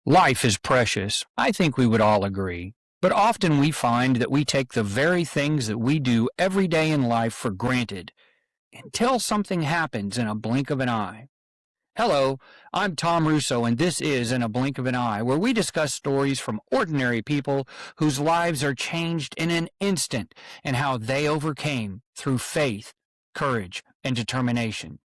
Life is precious. I think we would all agree. But often we find that we take the very things that we do every day in life for granted until something happens in a blink of an eye. Hello, I'm Tom Russo, and this is In a Blink of an Eye, where we discuss stories from ordinary people whose lives are changed in an instant and how they overcame through faith, courage, and determination.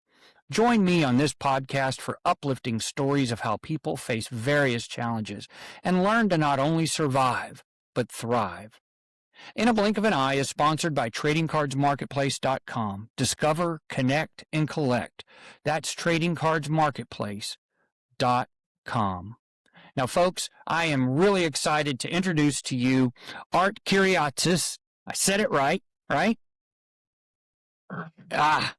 Join me on this podcast for uplifting stories of how people face various challenges and learn to not only survive, but thrive. In a Blink of an Eye is sponsored by TradingCardsMarketplace.com. Discover, connect, and collect. That's TradingCardsMarketplace.com. Now, folks, I am really excited to introduce to you Art Kyriazis. I said it right, right? Ah,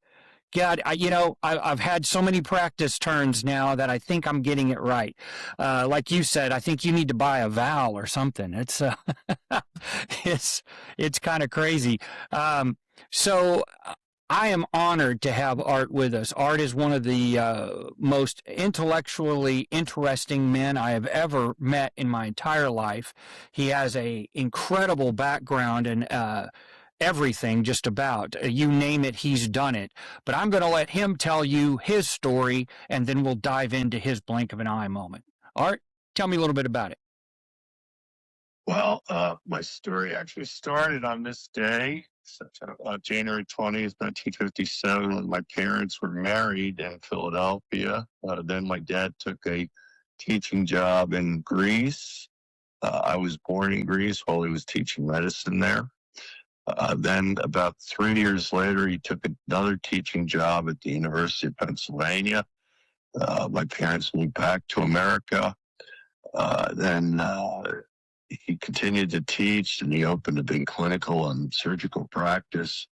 God, I've had so many practice turns now that I think I'm getting it right. Like you said, I think you need to buy a vowel or something. It's it's kind of crazy. So I am honored to have Art with us. Art is one of the most intellectually interesting men I have ever met in my entire life. He has a incredible background and everything, just about. You name it, he's done it. But I'm going to let him tell you his story, and then we'll dive into his blink of an eye moment. Art, tell me a little bit about it. Well, my story actually started on this day, January 20th, 1957, when my parents were married in Philadelphia. Then my dad took a teaching job in Greece. I was born in Greece while he was teaching medicine there. Then about 3 years later, he took another teaching job at the University of Pennsylvania. My parents moved back to America. Then he continued to teach, and he opened a big clinical and surgical practice.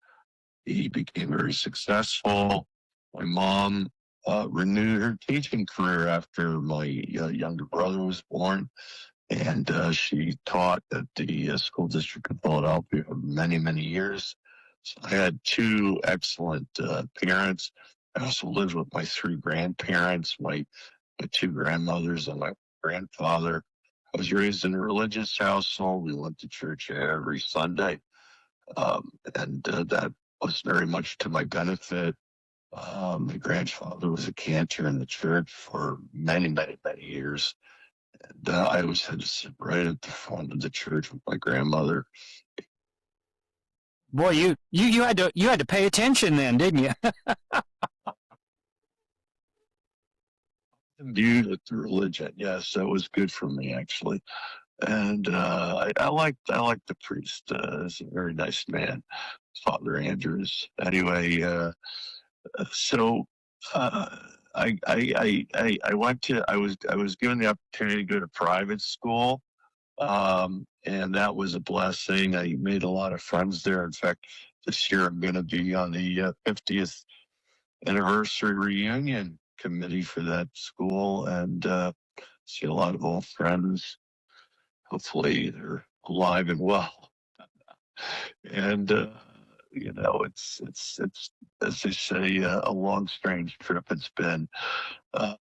He became very successful. My mom renewed her teaching career after my younger brother was born. And she taught at the school district of Philadelphia for many, many years. So I had two excellent parents. I also lived with my three grandparents, my two grandmothers, and my grandfather. I was raised in a religious household. We went to church every Sunday, and that was very much to my benefit. My grandfather was a cantor in the church for many, many, many years. And I always had to sit right at the front of the church with my grandmother. Boy, you had to pay attention then, didn't you? Imbued with the religion, yes, that was good for me actually. And I liked the priest. He's a very nice man, Father Andrews. Anyway, so I went to I was given the opportunity to go to private school. And that was a blessing. I made a lot of friends there. In fact, this year I'm going to be on the 50th anniversary reunion committee for that school, and see a lot of old friends. Hopefully they're alive and well. And it's as they say, a long, strange trip it's been. Uh,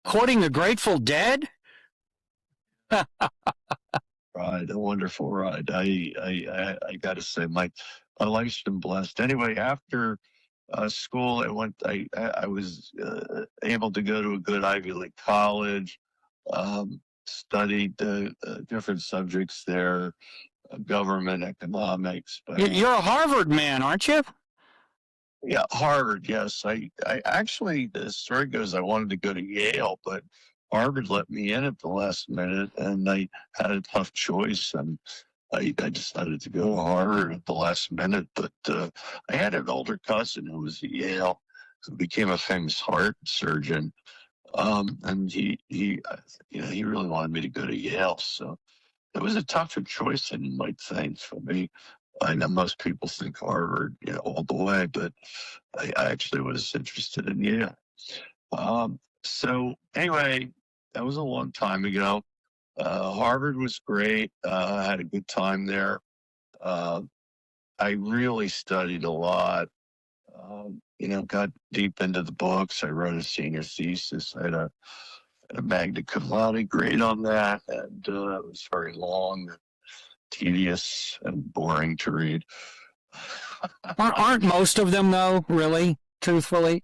Quoting the Grateful Dead? Ride, a wonderful ride. I got to say, my life's been blessed. Anyway, after school, I was able to go to a good Ivy League college. Studied different subjects there, government, economics. But You're a Harvard man, aren't you? yeah, Harvard. Yes, I actually, the story goes, I wanted to go to Yale, but Harvard let me in at the last minute, and I had a tough choice, and I decided to go to Harvard at the last minute. But I had an older cousin who was at Yale, who became a famous heart surgeon, and he really wanted me to go to Yale. So it was a tougher choice than you might think for me. I know most people think Harvard, all the way, but I actually was interested in Yale. So anyway, that was a long time ago. Harvard was great. I had a good time there. Uh, I really studied a lot. Got deep into the books. I wrote a senior thesis. I had a a magna cum laude grade on that, and it was very long, tedious, and boring to read. Aren't most of them though? Really, truthfully.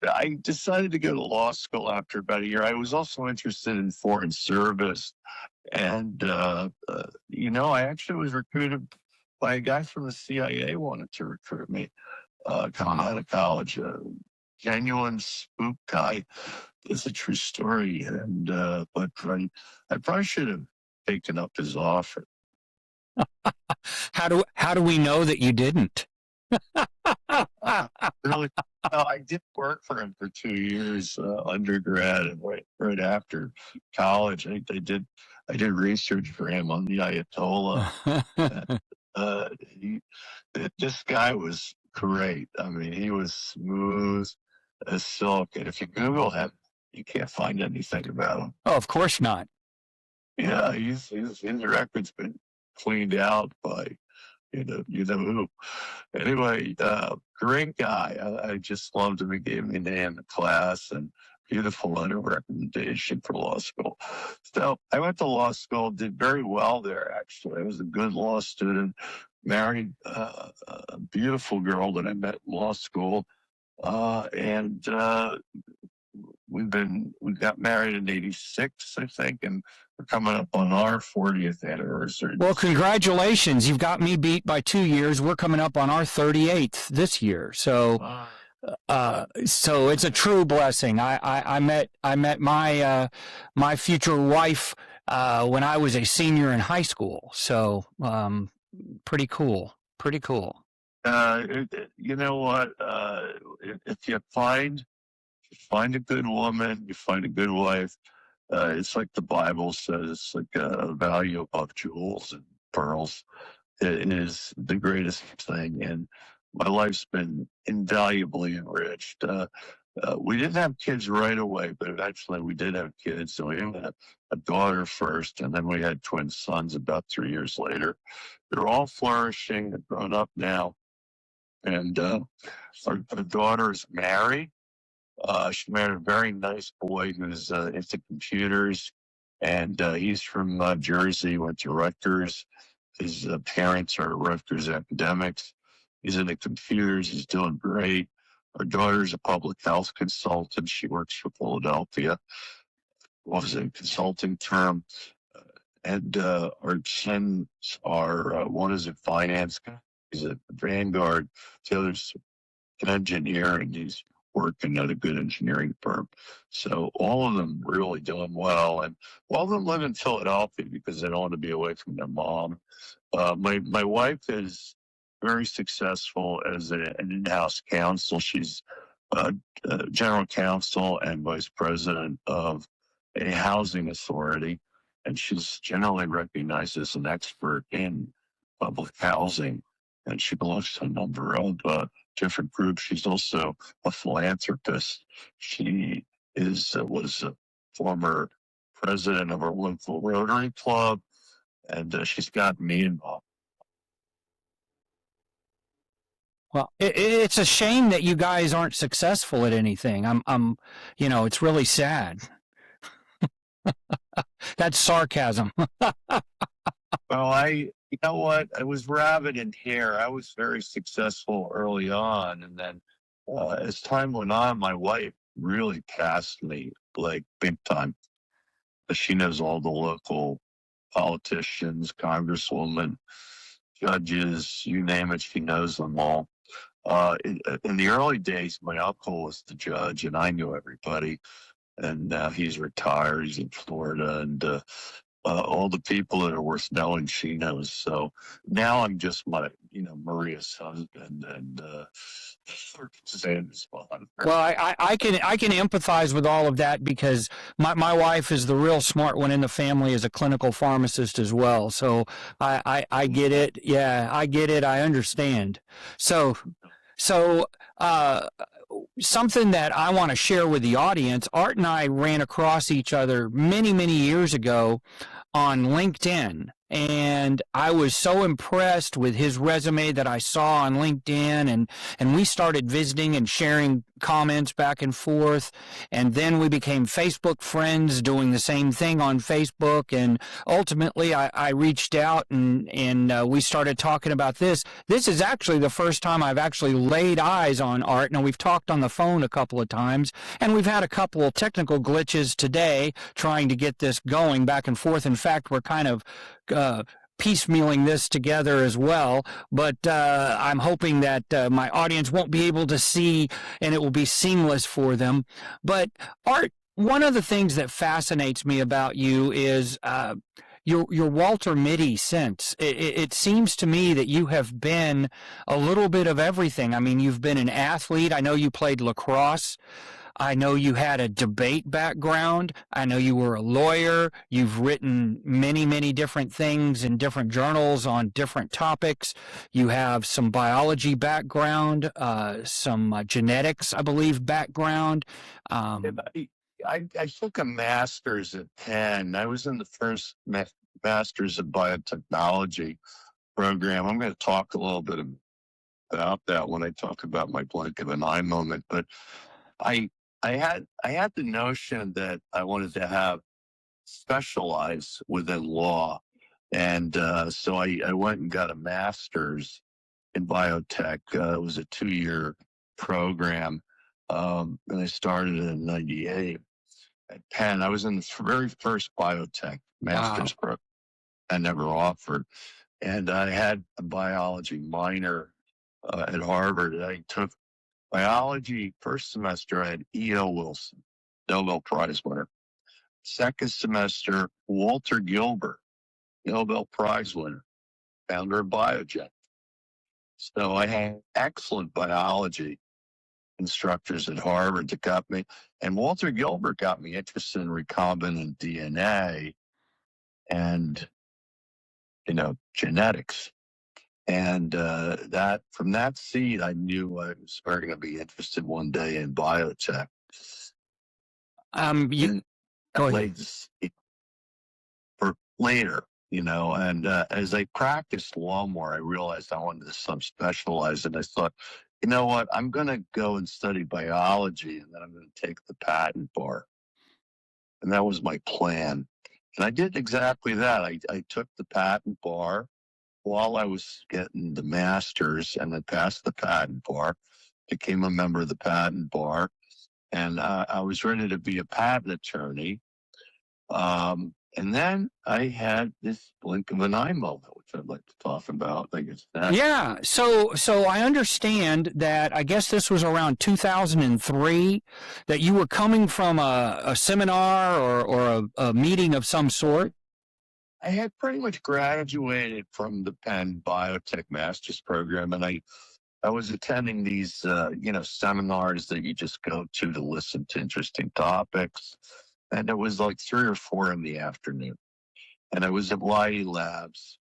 I decided to go to law school after about a year. I was also interested in foreign service. And, I actually was recruited by a guy from the CIA wanted to recruit me coming out of college. A genuine spook guy. It's a true story. And, but I probably should have taken up his offer. How do we know that you didn't? Really, I did work for him for 2 years, undergrad, and right after college. I did research for him on the Ayatollah. uh, he, this guy was great. I mean, he was smooth as silk, and if you Google him, you can't find anything about him. Oh, of course not. Yeah, his record's been cleaned out by you know who. Anyway, great guy. I just loved him. He gave me an A in the class and beautiful letter of recommendation for law school. So I went to law school, did very well there, actually. I was a good law student, married a beautiful girl that I met in law school. And we got married in '86, I think, and we're coming up on our 40th anniversary. Well, congratulations. You've got me beat by 2 years. We're coming up on our 38th this year. So so it's a true blessing. I met my future wife when I was a senior in high school. So pretty cool. Pretty cool. You know what? If you find a good woman, you find a good wife. It's like the Bible says, it's like a value above jewels and pearls. It is the greatest thing, and my life's been invaluably enriched. We didn't have kids right away, but eventually we did have kids. So we had a daughter first, and then we had twin sons about 3 years later. They're all flourishing, they're grown up now, and our daughter is married. She married a very nice boy who's into computers, and he's from Jersey, went to Rutgers. His parents are Rutgers academics. He's into computers. He's doing great. Our daughter's a public health consultant. She works for Philadelphia. Was a consulting firm. And our sons are, one is a finance guy. He's at Vanguard. The other's an engineer, and he's working at a good engineering firm. So all of them really doing well, and all of them live in Philadelphia because they don't want to be away from their mom. My wife is very successful as an in-house counsel. She's general counsel and vice president of a housing authority, and she's generally recognized as an expert in public housing. And she belongs to a number of different groups. She's also a philanthropist. She was a former president of our local Rotary Club, and she's got me involved. Well, it's a shame that you guys aren't successful at anything. It's really sad. That's sarcasm. Well, you know what? I was rabid in hair. I was very successful early on. And then as time went on, my wife really passed me like big time. She knows all the local politicians, congresswomen, judges, you name it, she knows them all. In the early days, my uncle was the judge, and I knew everybody. And now he's retired. He's in Florida, and all the people that are worth knowing, she knows. So now I'm just Maria's husband, and well, I can empathize with all of that because my wife is the real smart one in the family as a clinical pharmacist as well. So I get it. Yeah, I get it. I understand. So something that I want to share with the audience, Art and I ran across each other many, many years ago on LinkedIn. And I was so impressed with his resume that I saw on LinkedIn, and we started visiting and sharing comments back and forth. And then we became Facebook friends doing the same thing on Facebook. And ultimately, I reached out and we started talking about this. This is actually the first time I've actually laid eyes on Art. Now, we've talked on the phone a couple of times, and we've had a couple of technical glitches today trying to get this going back and forth. In fact, we're kind of piecemealing this together as well, but I'm hoping that my audience won't be able to see and it will be seamless for them. But Art, one of the things that fascinates me about you is your Walter Mitty sense. It seems to me that you have been a little bit of everything. I mean, you've been an athlete. I know you played lacrosse. I know you had a debate background. I know you were a lawyer. You've written many, many different things in different journals on different topics. You have some biology background, some genetics, I believe, background. I took a master's at Penn. I was in the first master's of biotechnology program. I'm going to talk a little bit about that when I talk about my blink of an eye moment. But I had the notion that I wanted to have specialize within law, and so I went and got a master's in biotech. It was a 2-year program, and I started in '98 at Penn. I was in the very first biotech master's program I never offered, and I had a biology minor at Harvard. I took biology first semester. I had E.O. Wilson, Nobel Prize winner. Second semester, Walter Gilbert, Nobel Prize winner, founder of Biogen. So I had excellent biology instructors at Harvard that got me, and Walter Gilbert got me interested in recombinant DNA and, genetics. And that from that seed, I knew I was going to be interested one day in biotech. Go ahead. For later, and as I practiced law more, I realized I wanted to specialize, and I thought, you know what, I'm going to go and study biology, and then I'm going to take the patent bar. And that was my plan. And I did exactly that. I took the patent bar while I was getting the master's, and I passed the patent bar, became a member of the patent bar, and I was ready to be a patent attorney. And then I had this blink of an eye moment, which I'd like to talk about. I think it's next. Yeah. So I understand that I guess this was around 2003 that you were coming from a seminar or a meeting of some sort. I had pretty much graduated from the Penn Biotech Master's Program, and I was attending these, seminars that you just go to listen to interesting topics. And it was like 3 or 4 in the afternoon. And I was at Leidy Labs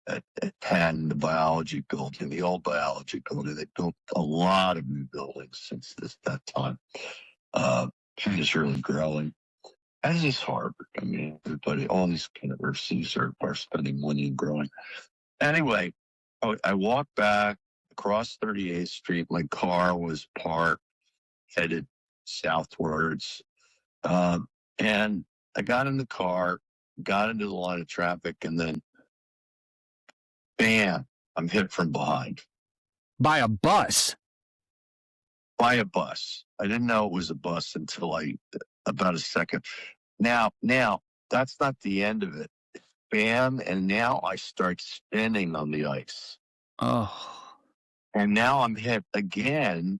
at Penn, the biology building, the old biology building. They built a lot of new buildings since that time. Penn is really growing, as is Harvard. I mean, all these universities are spending money and growing. Anyway, I walked back across 38th Street. My car was parked, headed southwards. And I got in the car, got into the line of traffic, and then, bam, I'm hit from behind. By a bus? By a bus. I didn't know it was a bus until about a second. Now, that's not the end of it. Bam, and now I start spinning on the ice. Oh. And now I'm hit again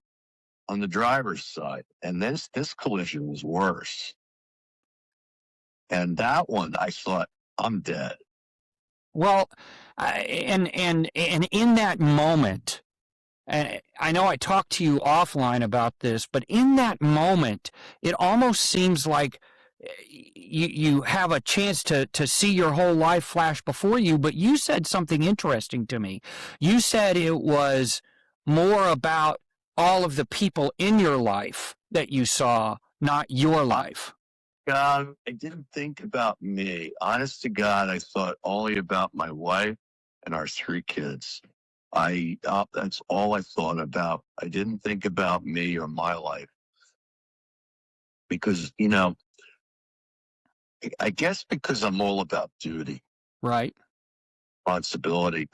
on the driver's side. And this collision was worse. And that one, I thought, I'm dead. Well, and in that moment, I know I talked to you offline about this, but in that moment, it almost seems like you have a chance to see your whole life flash before you. But you said something interesting to me. You said it was more about all of the people in your life that you saw, not your life. God, I didn't think about me. Honest to God, I thought only about my wife and our 3 kids. that's all I thought about. I didn't think about me or my life because, I guess because I'm all about duty, Right. responsibility.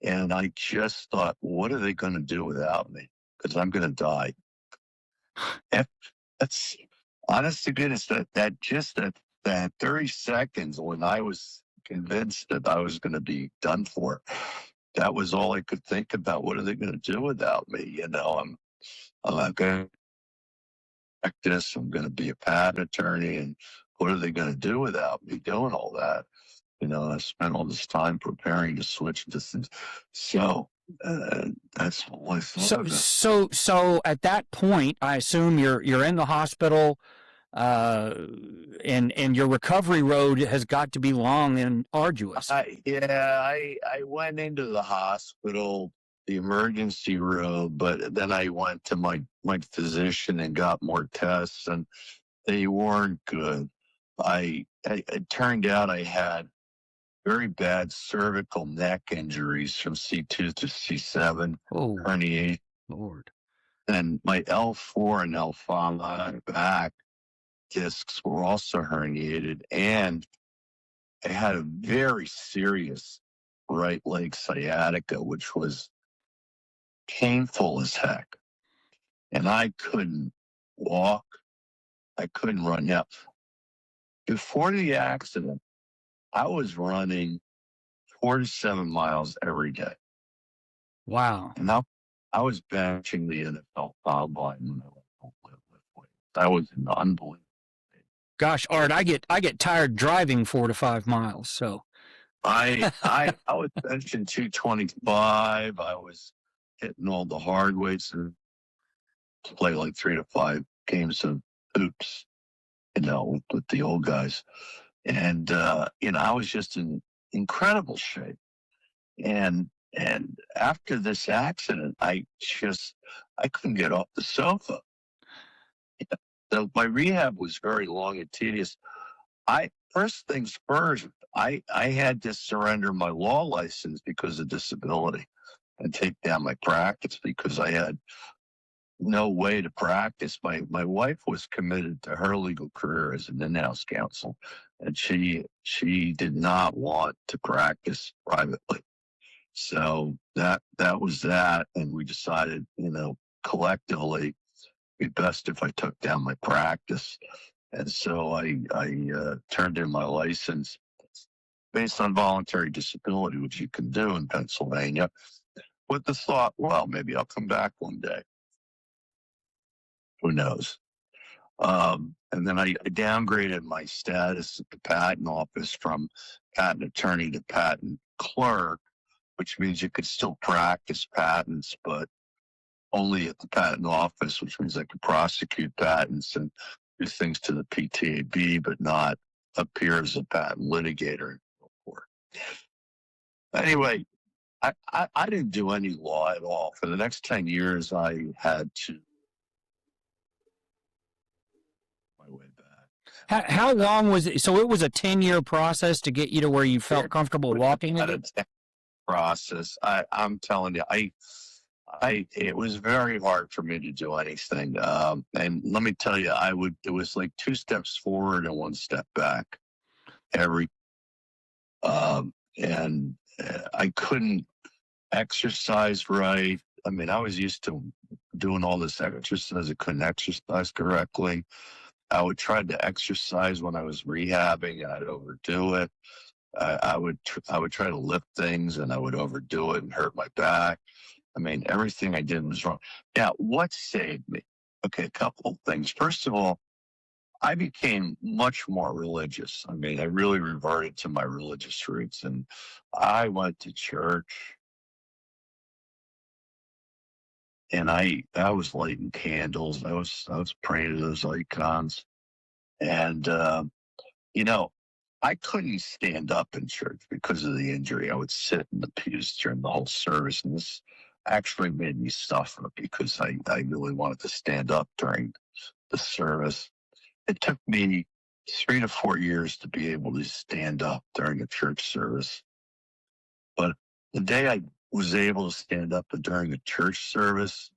And I just thought, what are they going to do without me? Because I'm going to die. And that's honest to goodness, that 30 seconds when I was convinced that I was going to be done for, that was all I could think about. What are they going to do without me? I'm not going to practice. I'm going to be a patent attorney. And what are they going to do without me doing all that? I spent all this time preparing to switch to things. So that's all I thought So about. so at that point, I assume you're in the hospital, uh, and your recovery road has got to be long and arduous. I went into the hospital, the emergency room, but then I went to my physician and got more tests, and they weren't good. It turned out I had very bad cervical neck injuries from C2 to C7 Oh, herniation, Lord. and my L4 and L5 back discs were also herniated, and I had a very serious right leg sciatica, which was painful as heck. And I couldn't walk. I couldn't run. Now, before the accident, I was running 4 to 7 miles every day. Wow. And I was benching the NFL combine when I went to lift weights. That was an unbelievable. Gosh, Art, I get tired driving 4 to 5 miles. So I was benching 225. I was hitting all the hard weights and play like 3 to 5 games of hoops, with the old guys. And I was just in incredible shape. And after this accident, I couldn't get off the sofa. So my rehab was very long and tedious. I First things first, I had to surrender my law license because of disability and take down my practice because I had no way to practice. My wife was committed to her legal career as an in-house counsel, and she did not want to practice privately. So that was that, and we decided, collectively, it'd be best if I took down my practice. And so I turned in my license based on voluntary disability, which you can do in Pennsylvania, with the thought, well, maybe I'll come back one day. Who knows? And then I downgraded my status at the patent office from patent attorney to patent clerk, which means you could still practice patents, but only at the patent office, which means I could prosecute patents and do things to the PTAB, but not appear as a patent litigator in court. Anyway, I didn't do any law at all. For the next 10 years, I had to my way back. how long was it? So it was a 10-year process to get you to where you felt comfortable walking again? Process. I'm telling you, it was very hard for me to do anything. And let me tell you, it was like 2 steps forward and 1 step back every, and I couldn't exercise right. I mean, I was used to doing all this exercise. I couldn't exercise correctly. I would try to exercise when I was rehabbing, and I'd overdo it. I would try to lift things, and I would overdo it and hurt my back. I mean, everything I did was wrong. Now, what saved me? Okay, a couple of things. First of all, I became much more religious. I mean, I really reverted to my religious roots, and I went to church, and I was lighting candles. I was praying to those icons, and you know, I couldn't stand up in church because of the injury. I would sit in the pews during the whole service, and this actually made me suffer because I really wanted to stand up during the service. It took me 3 to 4 years to be able to stand up during a church service. But the day I was able to stand up during a church service,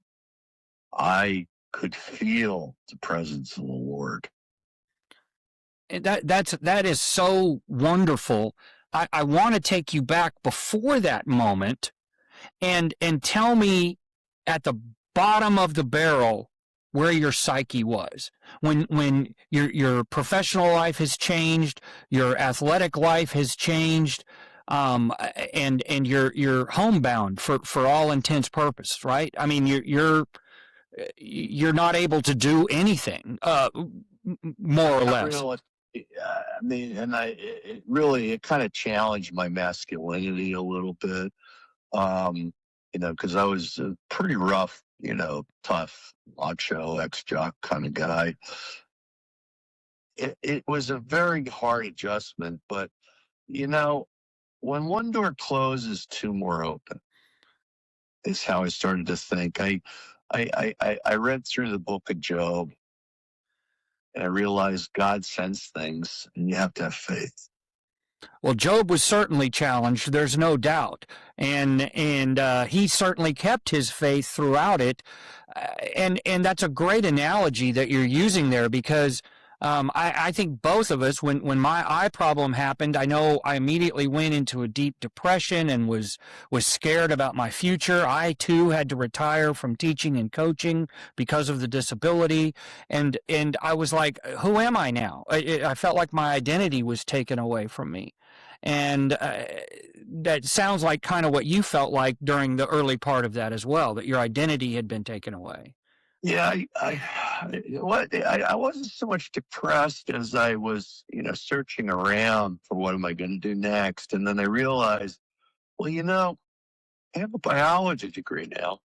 I could feel the presence of the Lord. And that is so wonderful. I want to take you back before that moment and tell me at the bottom of the barrel where your psyche was when your professional life has changed, your athletic life has changed, and you're homebound for all intents purpose, right? I mean, you're not able to do anything, more or Not less. really. I mean, and it really, it kind of challenged my masculinity a little bit. Because I was a pretty rough, tough, macho, ex-jock kind of guy. It was a very hard adjustment, but, you know, when one door closes, two more open, is how I started to think. I read through the book of Job, and I realized God sends things, and you have to have faith. Well, Job was certainly challenged. There's no doubt, and he certainly kept his faith throughout it. And that's a great analogy that you're using there because I think both of us, when my eye problem happened, I know I immediately went into a deep depression and was scared about my future. I too had to retire from teaching and coaching because of the disability, and I was like, who am I now? I felt like my identity was taken away from me. And that sounds like kind of what you felt like during the early part of that as well, that your identity had been taken away. Yeah, I wasn't so much depressed as I was, searching around for what am I going to do next. And then I realized, well, I have a biology degree now.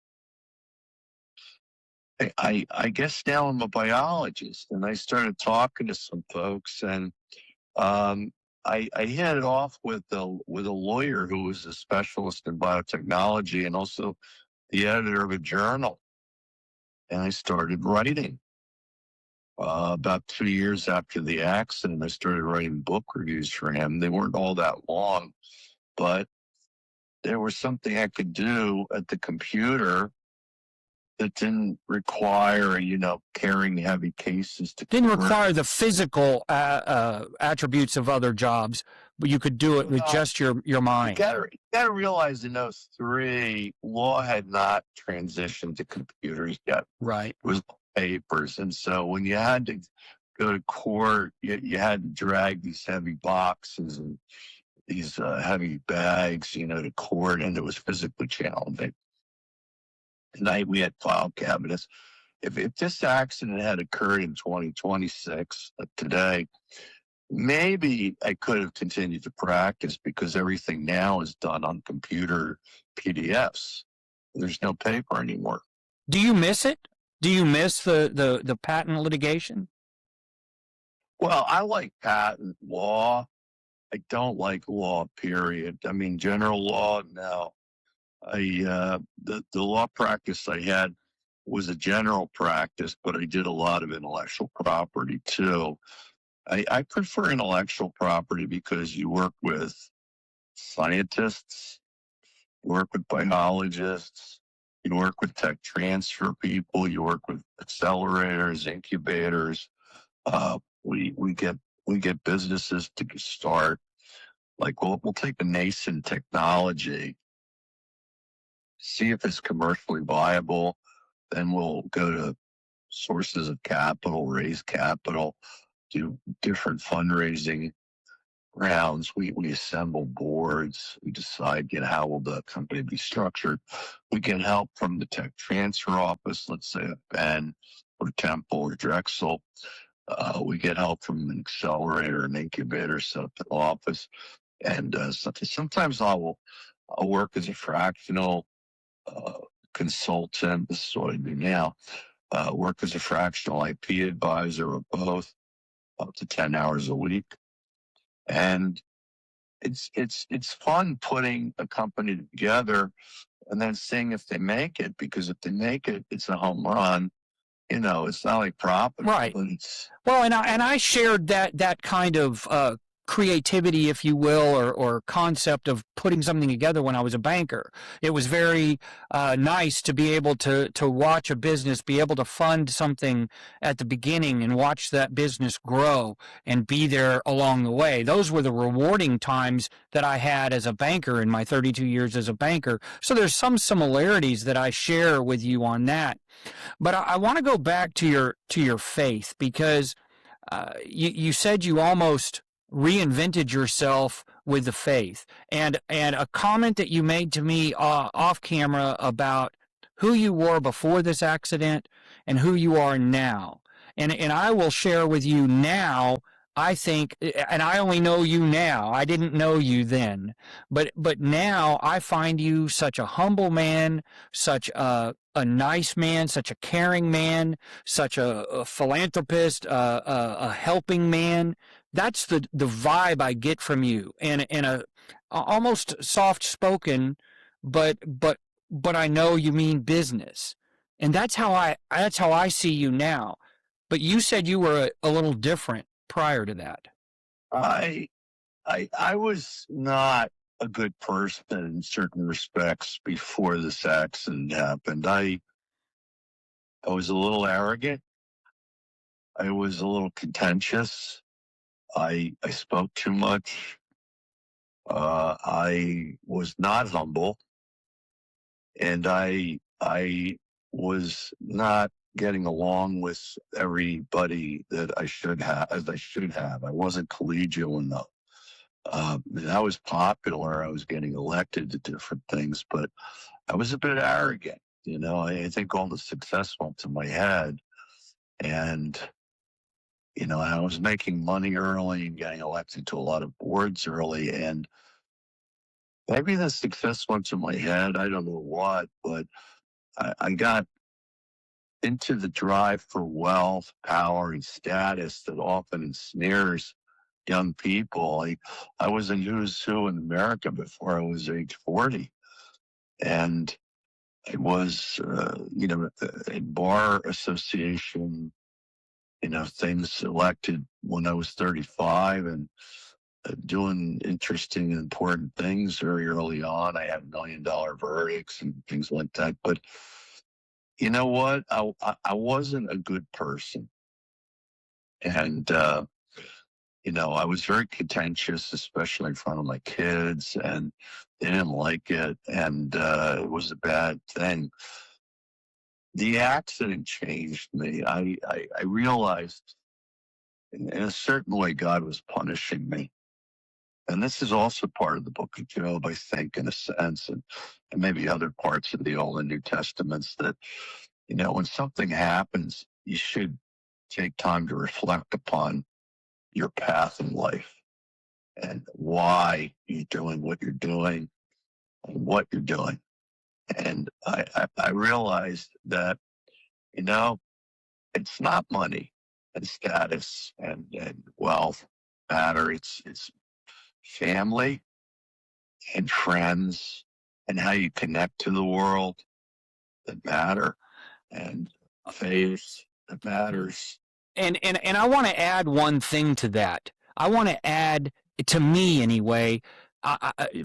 I guess now I'm a biologist. And I started talking to some folks, and um, I hit it off with a lawyer who was a specialist in biotechnology and also the editor of a journal. And I started writing. About 2 years after the accident, I started writing book reviews for him. They weren't all that long, but there was something I could do at the computer that didn't require, carrying heavy cases to Didn't court. require the physical attributes of other jobs, but you could do it with just your You mind. gotta realize in '03, law had not transitioned to computers yet. Right. It was papers. And so when you had to go to court, you had to drag these heavy boxes and these heavy bags, to court, and it was physically challenging. Tonight we had file cabinets. If this accident had occurred in 2026, today, maybe I could have continued to practice because everything now is done on computer PDFs. There's no paper anymore. Do you miss it? Do you miss the patent litigation? Well, I like patent law. I don't like law, period. I mean, general law, no. The law practice I had was a general practice, but I did a lot of intellectual property too. I prefer intellectual property because you work with scientists, you work with biologists, you work with tech transfer people, you work with accelerators, incubators. We get businesses to start. Like we'll take a nascent technology, see if it's commercially viable, then we'll go to sources of capital, raise capital, do different fundraising rounds. We assemble boards. We decide, how will the company be structured. We get help from the tech transfer office, let's say at Penn or Temple or Drexel. We get help from an accelerator and incubator set up an office. And sometimes I'll work as a fractional consultant. This is what I do now. Work as a fractional IP advisor or both, up to 10 hours a week. And it's fun putting a company together and then seeing if they make it, because if they make it, it's a home run. It's not like profit, Right. but it's Well, and I shared that kind of creativity, if you will, or concept of putting something together when I was a banker. It was very nice to be able to watch a business, be able to fund something at the beginning and watch that business grow and be there along the way. Those were the rewarding times that I had as a banker in my 32 years as a banker. So there's some similarities that I share with you on that. But I want to go back to your faith because you said you almost reinvented yourself with the faith, and a comment that you made to me off camera about who you were before this accident and who you are now. And I will share with you now. I think, and I only know you now. I didn't know you then, but now I find you such a humble man, such a nice man, such a caring man, such a philanthropist, a helping man. That's the vibe I get from you, and a almost soft spoken, but I know you mean business, and that's how I see you now. But you said you were a little different prior to that. I I was not a good person in certain respects before this accident happened. I was a little arrogant. I was a little contentious. I spoke too much. I was not humble, and I was not getting along with everybody that I should have, as I should have. I wasn't collegial enough. And I was popular. I was getting elected to different things, but I was a bit arrogant. You know, I think all the success went to my head, and I was making money early and getting elected to a lot of boards early, and maybe the success went to my head. I don't know what, but I got into the drive for wealth, power, and status that often ensnares young people. I was a who's who in America before I was age 40. And I was, a bar association, things elected when I was 35 and doing interesting and important things very early on. I had $1 million verdicts and things like that. But you know what? I wasn't a good person. And, I was very contentious, especially in front of my kids, and they didn't like it. And it was a bad thing. The accident changed me. I realized in a certain way God was punishing me. And this is also part of the book of Job, I think, in a sense, and maybe other parts of the Old and New Testaments that, when something happens, you should take time to reflect upon your path in life and why you're doing what you're doing and what you're doing. And I realized that, it's not money and status and wealth matter. It's family and friends and how you connect to the world that matter, and faith that matters. And I want to add one thing to that. I want to add, to me anyway,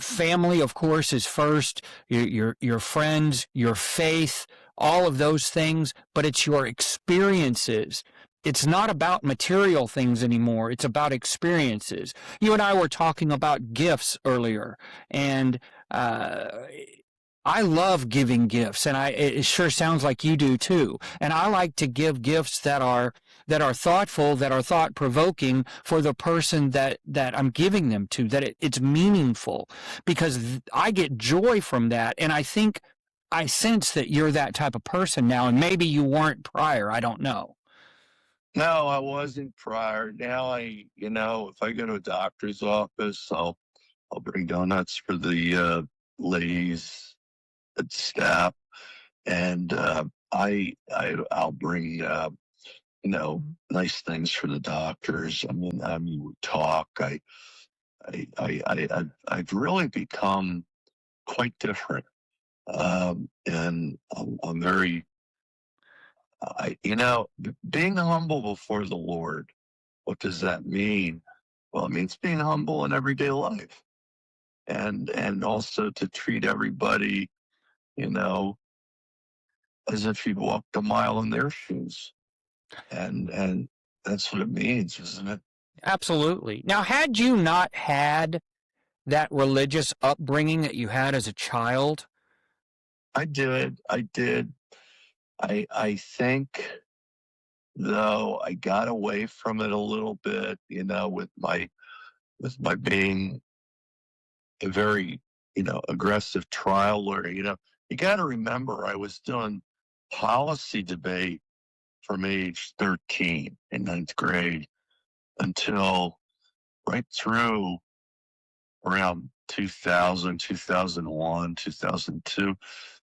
family, of course, is first. Your friends, your faith, all of those things. But it's your experiences. It's not about material things anymore. It's about experiences. You and I were talking about gifts earlier, and I love giving gifts, and it sure sounds like you do too. And I like to give gifts that are thoughtful, that are thought provoking for the person that I'm giving them to, that it's meaningful, because I get joy from that. And I sense that you're that type of person now, and maybe you weren't prior. I don't know. No, I wasn't prior. Now if I go to a doctor's office, I'll bring donuts for the ladies at staff, and I'll bring nice things for the doctors. I mean, we talk. I've really become quite different, and I'm very, being humble before the Lord. What does that mean? Well, it means being humble in everyday life, and also to treat everybody, you know, as if you'd walked a mile in their shoes. And that's what it means, isn't it? Absolutely. Now, had you not had that religious upbringing that you had as a child? I did. I did. I think though I got away from it a little bit, with my being a very, aggressive trial lawyer. You got to remember I was doing policy debate from age 13 in ninth grade until right through around 2000, 2001, 2002.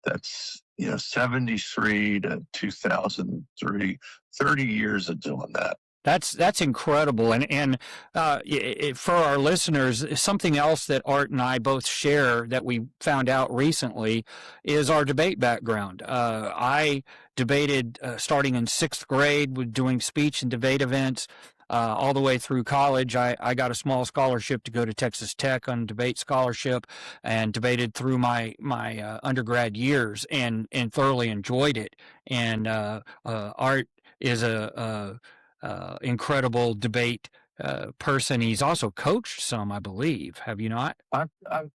That's, 73 to 2003, 30 years of doing that. That's incredible, for our listeners, something else that Art and I both share that we found out recently is our debate background. I debated starting in sixth grade with doing speech and debate events. All the way through college, I got a small scholarship to go to Texas Tech on debate scholarship, and debated through my undergrad years, and thoroughly enjoyed it. And Art is a incredible debate person. He's also coached some, I believe. Have you not? I've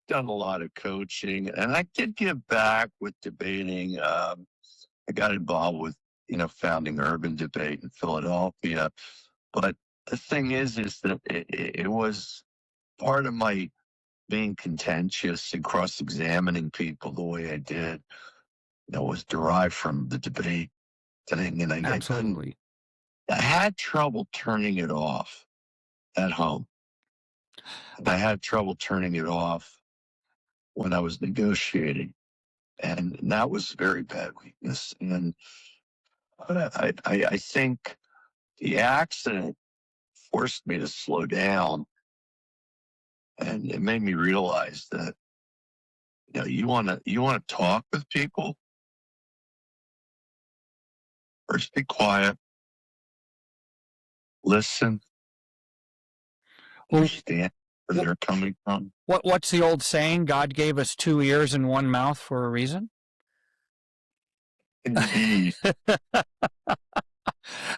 done a lot of coaching, and I did give back with debating. I got involved with, founding Urban Debate in Philadelphia. But the thing is that it was part of my being contentious and cross-examining people the way I did, was derived from the debate thing. And I couldn't, Absolutely. I had trouble turning it off at home. And I had trouble turning it off when I was negotiating. And that was a very bad weakness. But I think the accident forced me to slow down, and it made me realize that, you want to talk with people, first be quiet, listen, Well, understand where they're coming from. what's the old saying? God gave us two ears and one mouth for a reason. Indeed.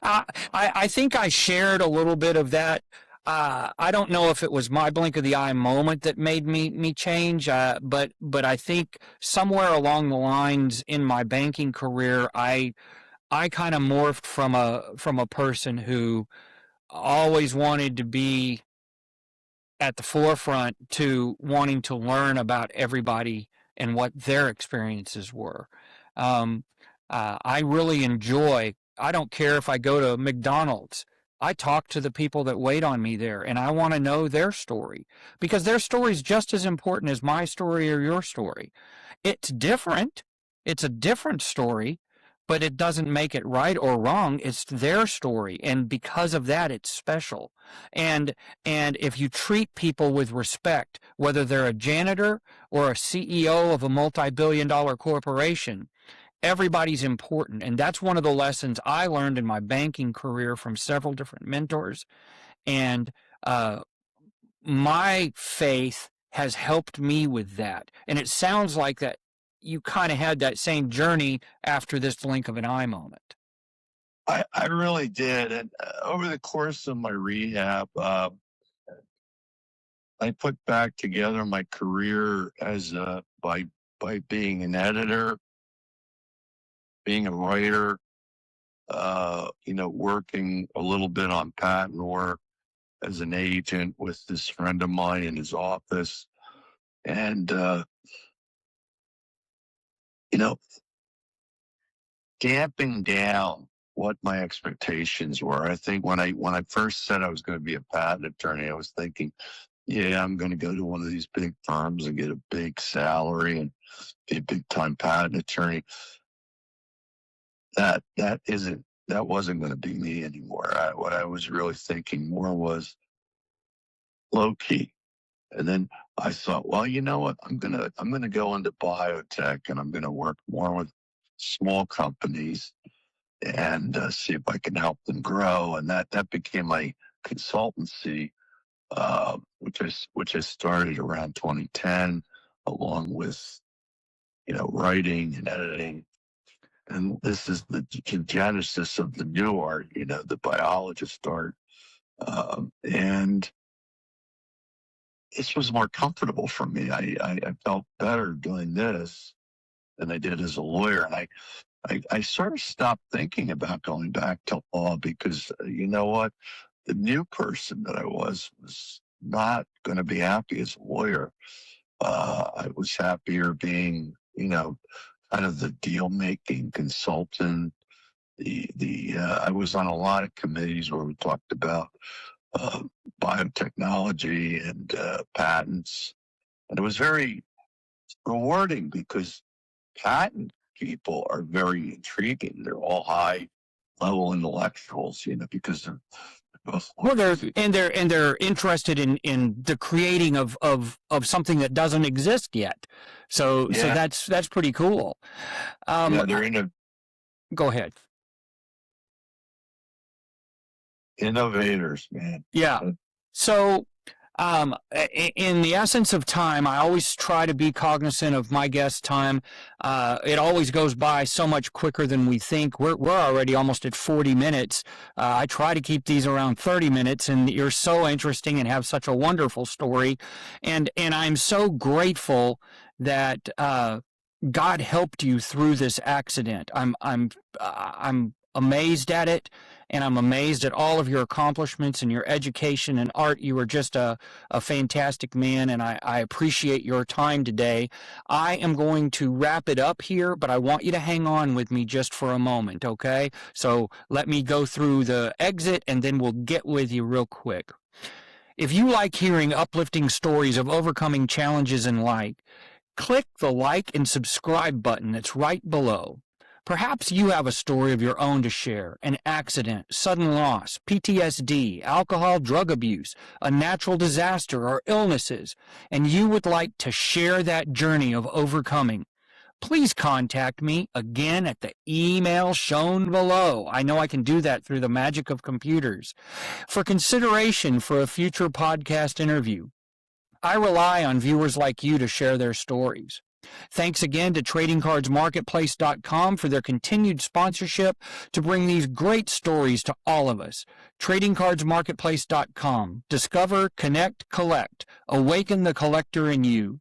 I think I shared a little bit of that. I don't know if it was my blink of the eye moment that made me change, but I think somewhere along the lines in my banking career, I kind of morphed from a person who always wanted to be at the forefront to wanting to learn about everybody and what their experiences were. Um, I really enjoy. I don't care if I go to McDonald's. I talk to the people that wait on me there, and I want to know their story because their story is just as important as my story or your story. It's different. It's a different story, but it doesn't make it right or wrong. It's their story, and because of that, it's special. And and if you treat people with respect, whether they're a janitor or a CEO of a multi-billion-dollar corporation, everybody's important. And that's one of the lessons I learned in my banking career from several different mentors. And uh, my faith has helped me with that. And it sounds like that you kind of had that same journey after this blink of an eye moment. I really did. And over the course of my rehab, I put back together my career by being an editor, being a writer, working a little bit on patent work as an agent with this friend of mine in his office. And, you know, damping down what my expectations were. I think when I first said I was going to be a patent attorney, I was thinking, yeah, I'm going to go to one of these big firms and get a big salary and be a big time patent attorney. That wasn't going to be me anymore. What I was really thinking more was low key. And then I thought, well, you know what? I'm gonna go into biotech, and I'm gonna work more with small companies and see if I can help them grow. And that became my consultancy which I started around 2010, along with writing and editing. And this is the genesis of the new art, the biologist art. And this was more comfortable for me. I felt better doing this than I did as a lawyer. And I sort of stopped thinking about going back to law because you know what? The new person that I was not going to be happy as a lawyer. I was happier being, kind of the deal making consultant. I was on a lot of committees where we talked about biotechnology and patents, and it was very rewarding because patent people are very intriguing. They're all high level intellectuals, because they're both. Well, they're interested in the creating of something that doesn't exist yet. So that's pretty cool. They're go ahead. Innovators, man. Yeah. So, in the essence of time, I always try to be cognizant of my guest time. It always goes by so much quicker than we think. We're already almost at 40 minutes. I try to keep these around 30 minutes, and you're so interesting and have such a wonderful story. And I'm so grateful that God helped you through this accident. I'm amazed at it, and I'm amazed at all of your accomplishments and your education and art. You are just a fantastic man, and I appreciate your time today. I am going to wrap it up here, but I want you to hang on with me just for a moment, okay? So let me go through the exit, and then we'll get with you real quick. If you like hearing uplifting stories of overcoming challenges in life, click the like and subscribe button that's right below. Perhaps you have a story of your own to share, an accident, sudden loss, PTSD, alcohol, drug abuse, a natural disaster, or illnesses, and you would like to share that journey of overcoming. Please contact me again at the email shown below. I know I can do that through the magic of computers. For consideration for a future podcast interview, I rely on viewers like you to share their stories. Thanks again to TradingCardsMarketplace.com for their continued sponsorship to bring these great stories to all of us. TradingCardsMarketplace.com. Discover, connect, collect. Awaken the collector in you.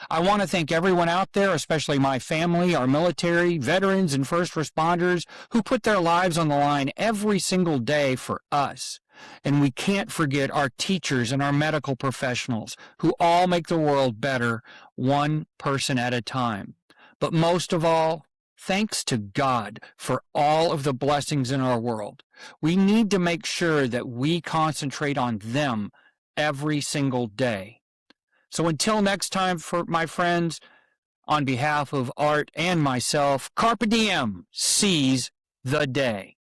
I want to thank everyone out there, especially my family, our military, veterans, and first responders who put their lives on the line every single day for us. And we can't forget our teachers and our medical professionals who all make the world better, one person at a time. But most of all, thanks to God for all of the blessings in our world. We need to make sure that we concentrate on them every single day. So until next time, for my friends, on behalf of Art and myself, Carpe Diem, seize the day.